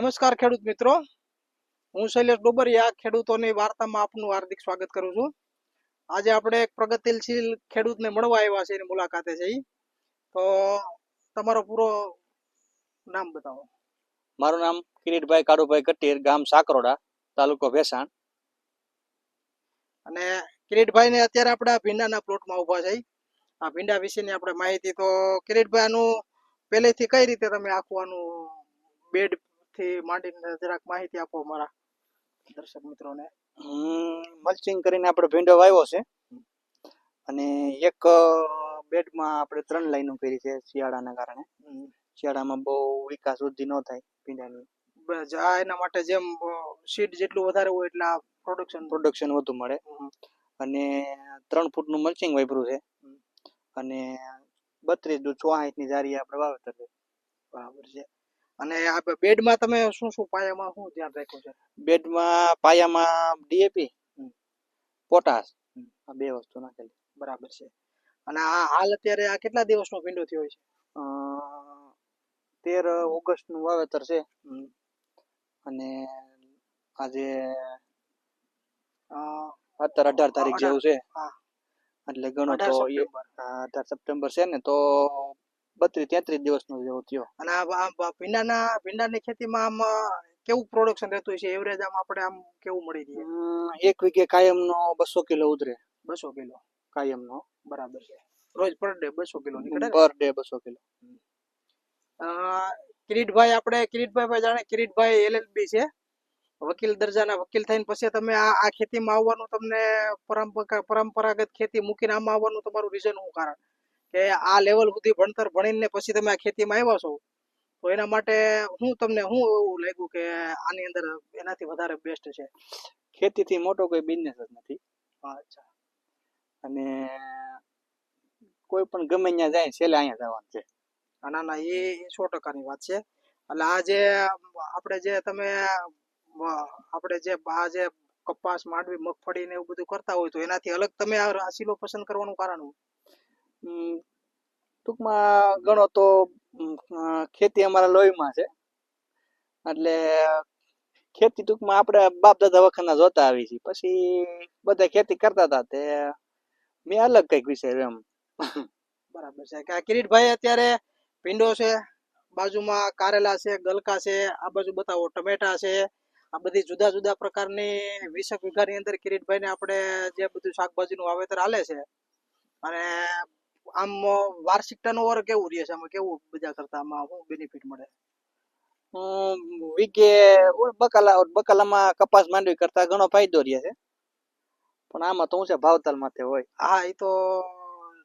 નમસ્કાર ખેડૂત મિત્રો, હું શૈલેષ ડોબરિયા ખેડૂતોની વાર્તામાં આપનું હાર્દિક સ્વાગત કરું છું. આજે આપણે એક પ્રગતિશીલ ખેડૂતને મળવા આવ્યા છે, એની મુલાકાતે જઈ. તો તમારો પૂરો નામ બતાવો. મારું નામ કિરીટભાઈ કાળુભાઈ કટીર, ગામ સાકરોડા, તાલુકો ભેસાણ. અને કિરીટભાઈ ને અત્યારે આપણે આ ભીંડાના પ્લોટમાં ઉભા છે. આ ભીંડા વિશેની આપણે માહિતી, તો કિરીટભાઈ આનું પહેલેથી કઈ રીતે તમે આખું આનું બેડ થી માંડીને જરાક માહિતી આપો મારા દર્શક મિત્રોને. મલ્ચિંગ કરીને આપણે ભીંડો વાવ્યો છે અને એક બેડમાં આપણે 3 લાઈનો કરી છે શિયાળાના કારણે. શિયાળામાં બહુ વિકાસ વૃદ્ધિ ન થાય ભીંડાની. એના માટે જેમ સીડ જેટલું વધારે હોય એટલે પ્રોડક્શન વધુ મળે. અને 3 ફૂટનું મલ્ચિંગ વાપર્યું છે અને 32-64 ની જારી આપણે વાવેતર છે. બરાબર છે. અને આ બેડમાં તમે શું શું પાયામાં શું ધ્યાન રાખ્યું છે? બેડમાં પાયામાં ડીએપી, પોટાશ, આ 2 વસ્તુ નાખેલી. બરાબર છે. અને આ હાલ અત્યારે આ કેટલા દિવસનો ભીંડો થયો છે? 13 ઓગસ્ટ નું વાવેતર છે અને આજે 18 તારીખ જેવું છે. એટલે ગણો તો 18 સપ્ટેમ્બર છે ને, તો 32-33 દિવસનો જેવો થયો. અને આ ભીંડાની ખેતીમાં આમ કેવું પ્રોડક્શન રહેતું છે? એવરેજ આમ આપણે આમ કેવું મળી રહે? 1 વીઘે કાયમનો 200 કિલો ઉતરે. 200 કિલો કાયમનો. બરાબર છે. રોજ પર ડે 200 કિલો નીકળે? Per day 200 kilo. કિરીટભાઈ જાણે કિરીટભાઈ એલએલબી છે, વકીલ દરજાના વકીલ થઈને પછી તમે આ ખેતીમાં આવવાનું, તમને પરંપરાગત ખેતી મૂકીને આમાં આવવાનું તમારું રીઝન શું કારણ કે આ લેવલ સુધી ભણતર ભણીને પછી તમે આ ખેતીમાં આવ્યા છો? તો એના માટે તમને શું એવું લાગ્યું કે આની અંદર એનાથી વધારે બેસ્ટ છે? ખેતીથી મોટો કોઈ બિઝનેસ જ નથી. અચ્છા. અને કોઈ પણ ગમે ત્યાં જાય છેલ્લે અહીંયા જવાનું છે. ના, એ 100% ની વાત છે. એટલે આ જે આ જે કપાસ, માંડવી, મગફળી ને એવું બધું કરતા હોય, તો એનાથી અલગ તમે આ સિલો પસંદ કરવાનું કારણ શું? ટૂંકમાં ગણો તો ખેતી અમારા લોહીમાં છે. એટલે ખેતી ટૂંકમાં આપણે બાપ દાદા વખતના જોતા આવી છીએ. પછી બધા ખેતી કરતા હતા, તે મેં અલગ કઈક વિષય એમ. બરાબર છે. કે કિરીટભાઈ અત્યારે ભીંડો છે, બાજુમાં કારેલા છે, ગલકા છે, આ બાજુ બતાવો ટમેટા છે, આ બધી જુદા જુદા પ્રકારની 20 વીઘાની અંદર કિરીટભાઈ ને આપણે જે બધું શાકભાજીનું વાવેતર હાલે છે. અને આમ વાર્ષિક ટર્નઓવર કેવું રહે છે? આમાં કેવું બધા કરતા આમાં શું બેનિફિટ મળે? વીઘે બકાલામાં કપાસ માંડવી કરતા ઘણો ફાયદો રહે છે, પણ આમાં તો છે ભાવતાલ માથે હોય. હા, એ તો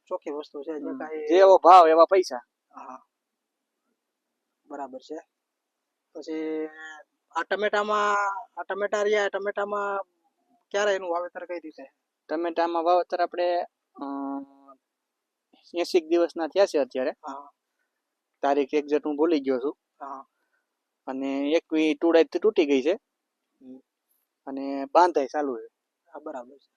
ચોખ્ખી વસ્તુ છે. જેવો ભાવ એવા પૈસા. હા, બરાબર છે. પછી આ ટમેટામાં ક્યારે એનું વાવેતર કઈ રીતે? ટમેટામાં વાવેતર આપણે 80 દિવસના થયા છે અત્યારે. તારીખ એક્ઝેક્ટ હું ભૂલી ગયો છું. અને એકવી ટુડાઈ તૂટી ગઈ છે અને બાંધાઈ ચાલુ છે. બરાબર છે.